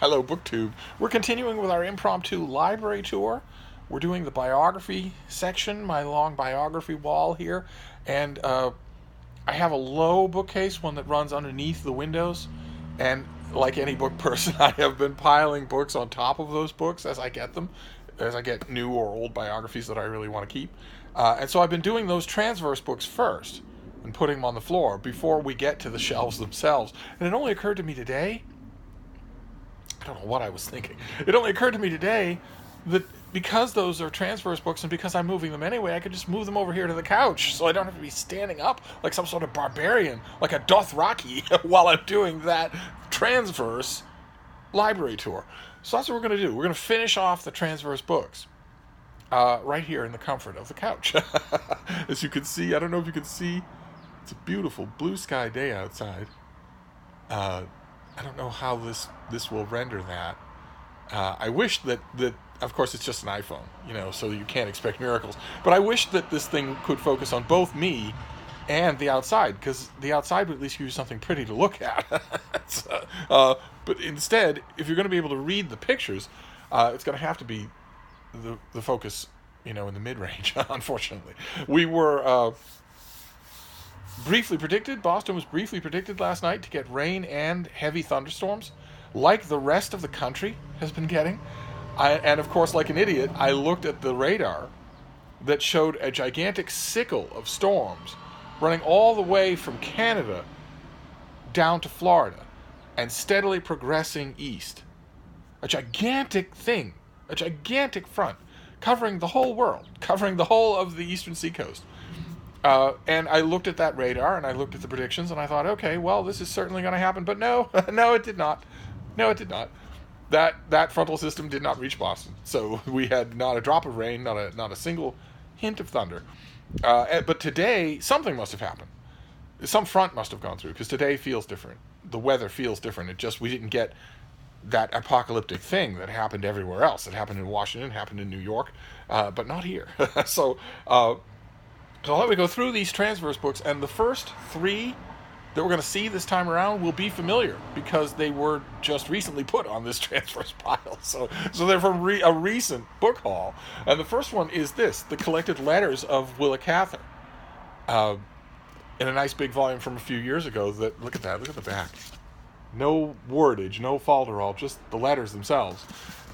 Hello, BookTube. We're continuing with our impromptu library tour. We're doing the biography section, my long biography wall here, and I have a low bookcase, one that runs underneath the windows, and like any book person, I have been piling books on top of those books as I get them, as I get new or old biographies that I really want to keep. And so I've been doing those transverse books first and putting them on the floor before we get to the shelves themselves. And it only occurred to me today, I don't know what I was thinking. It only occurred to me today that because those are transverse books and because I'm moving them anyway, I could just move them over here to the couch so I don't have to be standing up like some sort of barbarian, like a Dothraki, while I'm doing that transverse library tour. So that's what we're going to do. We're going to finish off the transverse books right here in the comfort of the couch. As you can see, I don't know if you can see, it's a beautiful blue sky day outside. I don't know how this will render that. I wish that of course it's just an iPhone, so you can't expect miracles. But I wish that this thing could focus on both me and the outside, because the outside would at least give you something pretty to look at. But instead, if you're going to be able to read the pictures, it's going to have to be the focus, in the mid-range. Unfortunately, we were. Boston was briefly predicted last night to get rain and heavy thunderstorms, like the rest of the country has been getting. And of course, like an idiot, I looked at the radar that showed a gigantic sickle of storms running all the way from Canada down to Florida and steadily progressing east. A gigantic thing, a gigantic front, covering the whole world, covering the whole of the eastern seacoast. And I looked at that radar, and I looked at the predictions, and I thought, okay, well, this is certainly going to happen. But no, no, it did not. No, it did not. That frontal system did not reach Boston. So we had not a drop of rain, not a single hint of thunder. But today, something must have happened. Some front must have gone through, because today feels different. The weather feels different. We didn't get that apocalyptic thing that happened everywhere else. It happened in Washington, happened in New York, but not here. So let me go through these transverse books, and the first three that we're going to see this time around will be familiar because they were just recently put on this transverse pile. So they're from a recent book haul. And the first one is this, The Collected Letters of Willa Cather, in a nice big volume from a few years ago. Look at the back. No wordage, no falderall, just the letters themselves.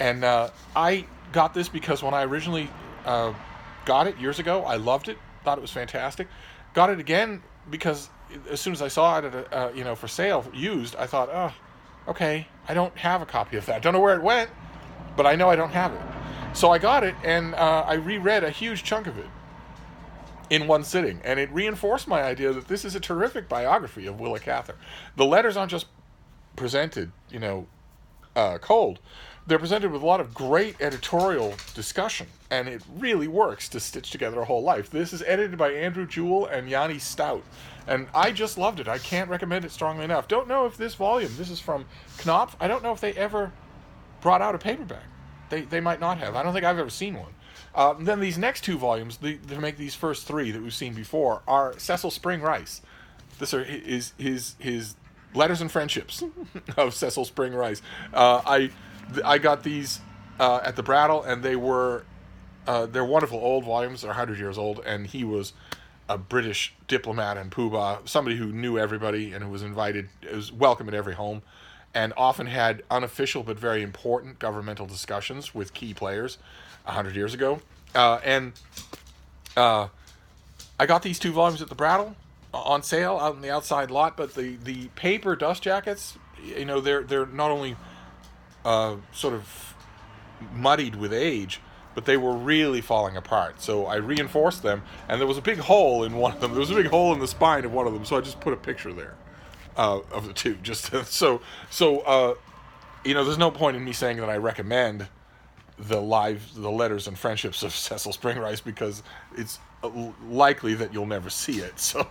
And I got this because when I originally got it years ago, I loved it. Thought it was fantastic. Got it again because as soon as I saw it at for sale used, I thought, oh, okay, I don't have a copy of that. Don't know where it went, but I know I don't have it. So I got it, and I reread a huge chunk of it in one sitting, and it reinforced my idea that this is a terrific biography of Willa Cather. The letters aren't just presented, cold. They're presented with a lot of great editorial discussion, and it really works to stitch together a whole life. This is edited by Andrew Jewell and Yanni Stout, and I just loved it. I can't recommend it strongly enough. Don't know if this is from Knopf. I don't know if they ever brought out a paperback. They might not have. I don't think I've ever seen one. Then these next two volumes, to make these first three that we've seen before, are Cecil Spring Rice. This is his Letters and Friendships of Cecil Spring Rice. I got these at the Brattle, and they're wonderful old volumes. They're 100 years old, and he was a British diplomat and poobah, somebody who knew everybody and who was was welcome at every home, and often had unofficial but very important governmental discussions with key players 100 years ago. And I got these two volumes at the Brattle on sale out in the outside lot, but the paper dust jackets, they're not only sort of muddied with age, but they were really falling apart. So I reinforced them, and there was a big hole in one of them. There was a big hole in the spine of one of them, so I just put a picture there of the two. Just so there's no point in me saying that I recommend the Letters and Friendships of Cecil Spring Rice, because it's likely that you'll never see it. So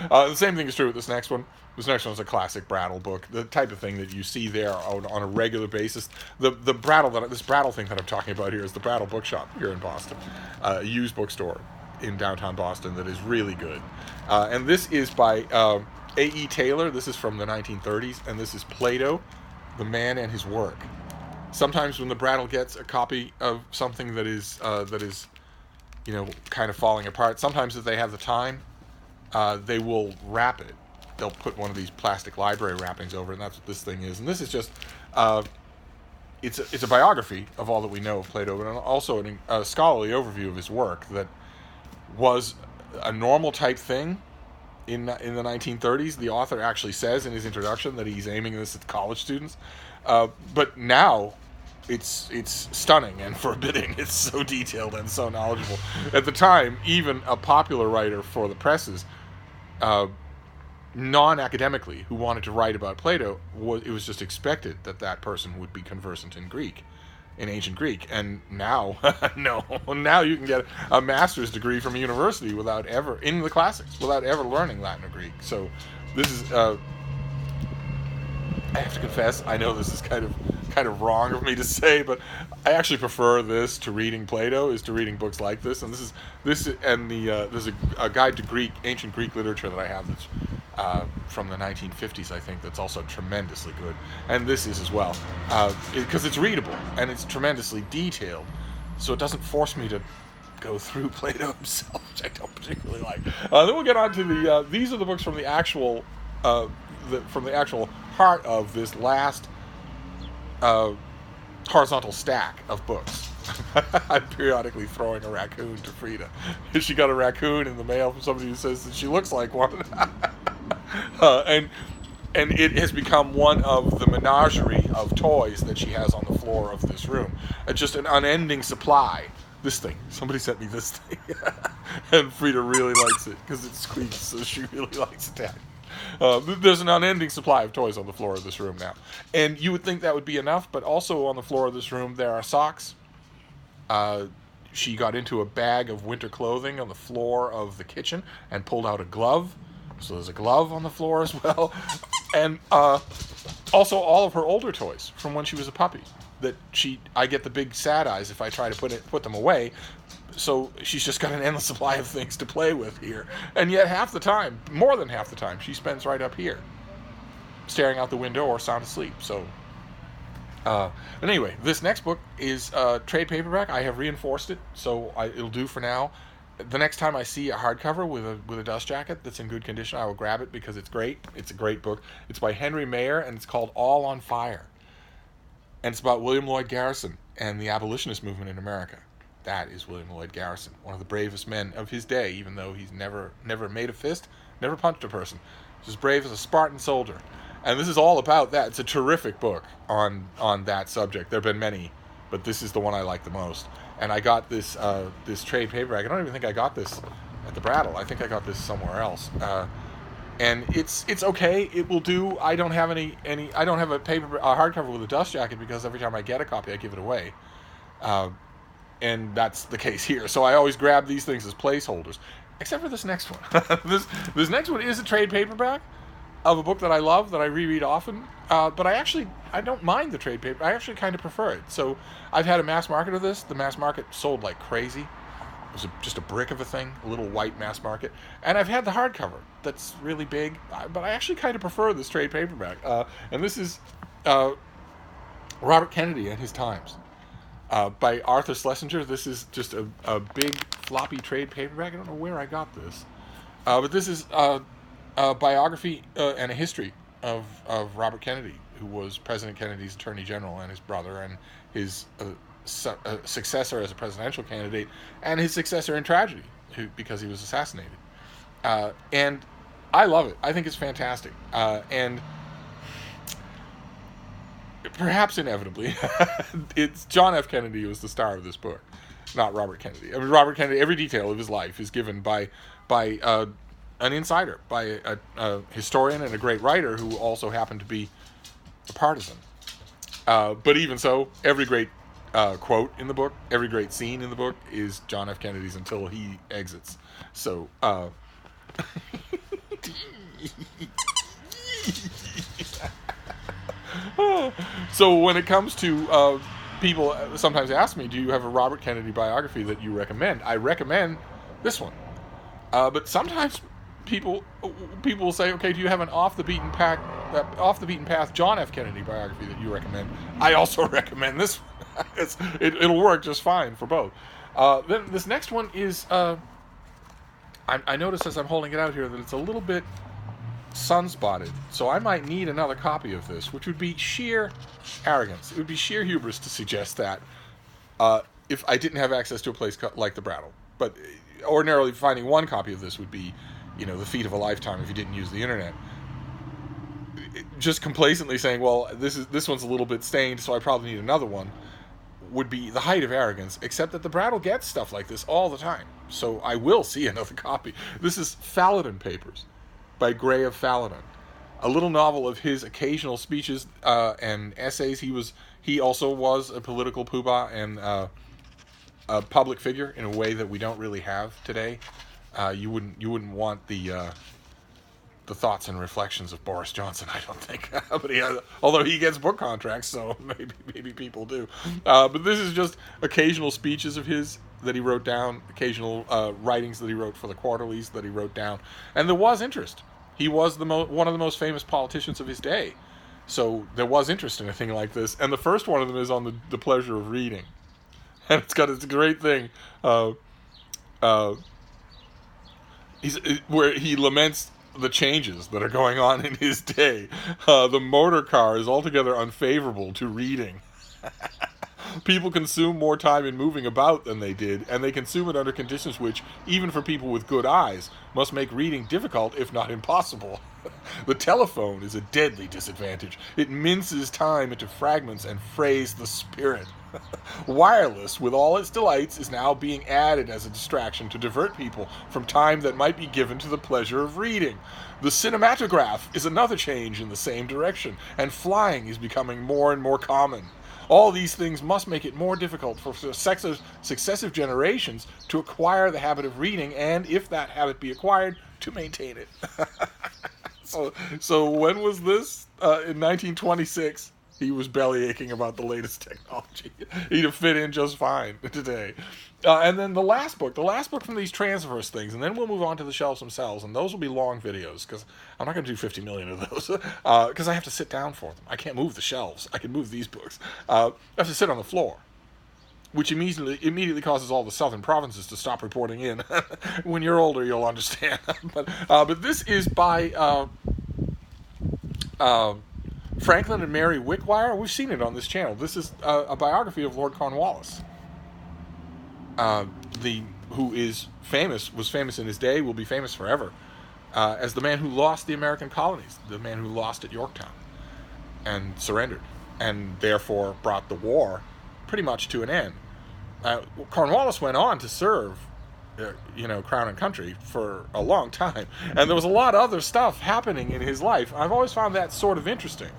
the same thing is true with this next one. This next one is a classic Brattle book, the type of thing that you see there on a regular basis. This Brattle thing that I'm talking about here is the Brattle Bookshop here in Boston, a used bookstore in downtown Boston that is really good. And this is by A.E. Taylor. This is from the 1930s, and this is Plato, the man and his work. Sometimes when the brattle gets a copy of something that is kind of falling apart, sometimes if they have the time, they will wrap it. They'll put one of these plastic library wrappings over it, and that's what this thing is. And this is just, it's a biography of all that we know of Plato, but also a scholarly overview of his work that was a normal type thing in the 1930s. The author actually says in his introduction that he's aiming this at college students, but now it's stunning and forbidding. It's so detailed and so knowledgeable. At the time, even a popular writer for the presses, non-academically, who wanted to write about Plato, it was just expected that person would be conversant in Greek, in ancient Greek. And now, no, now you can get a master's degree from a university without ever, in the classics, without ever learning Latin or Greek. So this is, I have to confess, I know this is kind of wrong of me to say, but I actually prefer this to reading Plato, is to reading books like this. And there's a guide to ancient Greek literature that I have that's from the 1950s, I think, that's also tremendously good. And this is as well, because it's readable and it's tremendously detailed, so it doesn't force me to go through Plato himself, which I don't particularly like. Then we'll get on to these are the books from the actual heart of this last horizontal stack of books. I'm periodically throwing a raccoon to Frida. She got a raccoon in the mail from somebody who says that she looks like one. And it has become one of the menagerie of toys that she has on the floor of this room. Just an unending supply. This thing. Somebody sent me this thing. And Frida really likes it because it squeaks, so she really likes it. There's an unending supply of toys on the floor of this room now. And you would think that would be enough, but also on the floor of this room there are socks. She got into a bag of winter clothing on the floor of the kitchen and pulled out a glove. So there's a glove on the floor as well. And also all of her older toys from when she was a puppy. I get the big sad eyes if I try to put them away. So she's just got an endless supply of things to play with here. And yet half the time, more than half the time, she spends right up here, staring out the window or sound asleep. So, but anyway, this next book is trade paperback. I have reinforced it, so it'll do for now. The next time I see a hardcover with a dust jacket that's in good condition, I will grab it because it's great. It's a great book. It's by Henry Mayer, and it's called All on Fire. And it's about William Lloyd Garrison and the abolitionist movement in America. That is William Lloyd Garrison, one of the bravest men of his day, even though he's never made a fist, never punched a person. He's as brave as a Spartan soldier. And this is all about that. It's a terrific book on that subject. There have been many, but this is the one I like the most. And I got this trade paperback. I don't even think I got this at the Brattle. I think I got this somewhere else. And it's okay. It will do. I don't have any. I don't have a hardcover with a dust jacket because every time I get a copy, I give it away. And that's the case here. So I always grab these things as placeholders, except for this next one. This next one is a trade paperback of a book that I love, that I reread often. But I don't mind the trade paper. I actually kind of prefer it. So I've had a mass market of this. The mass market sold like crazy. It was just a brick of a thing, a little white mass market. And I've had the hardcover that's really big, but I actually kind of prefer this trade paperback. And this is Robert Kennedy and His Times by Arthur Schlesinger. This is just a big floppy trade paperback. I don't know where I got this. But this is a biography and a history of Robert Kennedy, who was President Kennedy's Attorney General, and his brother, and his successor as a presidential candidate, and his successor in tragedy, because he was assassinated. And I love it. I think it's fantastic. And perhaps inevitably, it's John F. Kennedy who was the star of this book, not Robert Kennedy. I mean, Robert Kennedy, every detail of his life is given by an insider, by a historian and a great writer who also happened to be a partisan. But even so, every great quote in the book, every great scene in the book is John F. Kennedy's until he exits. So, so when it comes to people sometimes ask me, do you have a Robert Kennedy biography that you recommend? I recommend this one. But sometimes people will say, okay, do you have an off the beaten path Off the Beaten Path John F. Kennedy biography that you recommend, I also recommend this one. It'll work just fine for both. Then this next one is, I notice as I'm holding it out here that it's a little bit sunspotted, so I might need another copy of this, which would be sheer arrogance. It would be sheer hubris to suggest that if I didn't have access to a place like the Brattle. But ordinarily, finding one copy of this would be, the feat of a lifetime if you didn't use the internet. Just complacently saying, well, this one's a little bit stained, so I probably need another one, would be the height of arrogance, except that the Brattle gets stuff like this all the time. So I will see another copy. This is Faladin Papers by Gray of Faladin, a little novel of his occasional speeches and essays. He also was a political poobah and a public figure in a way that we don't really have today. You wouldn't want the thoughts and reflections of Boris Johnson, I don't think. But although he gets book contracts, so maybe people do. But this is just occasional speeches of his that he wrote down, occasional writings that he wrote for the quarterlies that he wrote down, and there was interest. He was one of the most famous politicians of his day, so there was interest in a thing like this. And the first one of them is on the pleasure of reading, and it's a great thing. Where he laments the changes that are going on in his day. The motor car is altogether unfavorable to reading. People consume more time in moving about than they did, and they consume it under conditions which, even for people with good eyes, must make reading difficult, if not impossible. The telephone is a deadly disadvantage. It minces time into fragments and frays the spirit. Wireless, with all its delights, is now being added as a distraction to divert people from time that might be given to the pleasure of reading. The cinematograph is another change in the same direction, and flying is becoming more and more common. All these things must make it more difficult for successive generations to acquire the habit of reading, and, if that habit be acquired, to maintain it. So when was this? In 1926. He was bellyaching about the latest technology. He'd have fit in just fine today. And then the last book from these transverse things, and then we'll move on to the shelves themselves, and those will be long videos, because I'm not going to do 50 million of those, because I have to sit down for them. I can't move the shelves. I can move these books. I have to sit on the floor, which immediately causes all the southern provinces to stop reporting in. When you're older, you'll understand. But this is by Franklin and Mary Wickwire. We've seen it on this channel. This is a biography of Lord Cornwallis, who was famous in his day, will be famous forever, as the man who lost the American colonies, the man who lost at Yorktown and surrendered, and therefore brought the war pretty much to an end. Cornwallis went on to serve Crown and Country for a long time, and there was a lot of other stuff happening in his life. I've always found that sort of interesting.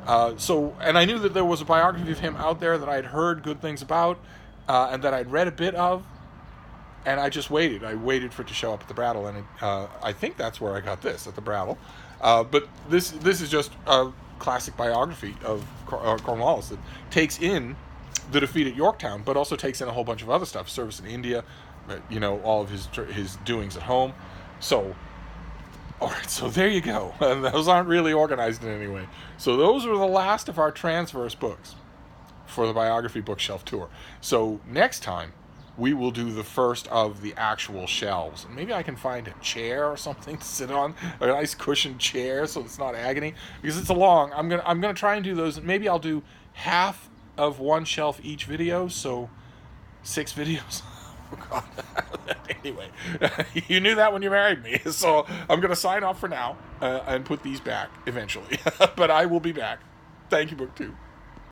And I knew that there was a biography of him out there that I'd heard good things about, and that I'd read a bit of, and I just waited. I waited for it to show up at the Brattle, and I think that's where I got this, at the Brattle. But this is just a classic biography of Cornwallis that takes in the defeat at Yorktown, but also takes in a whole bunch of other stuff, service in India, all of his doings at home. So, all right, so there you go. And those aren't really organized in any way. So those are the last of our transverse books for the Biography Bookshelf Tour. So next time, we will do the first of the actual shelves. And maybe I can find a chair or something to sit on, a nice cushioned chair, so it's not agony, because it's I'm gonna try and do those. Maybe I'll do half of one shelf each video, so 6 videos. Oh, God. Anyway, you knew that when you married me, so I'm going to sign off for now and put these back eventually. But I will be back. Thank you, Book 2.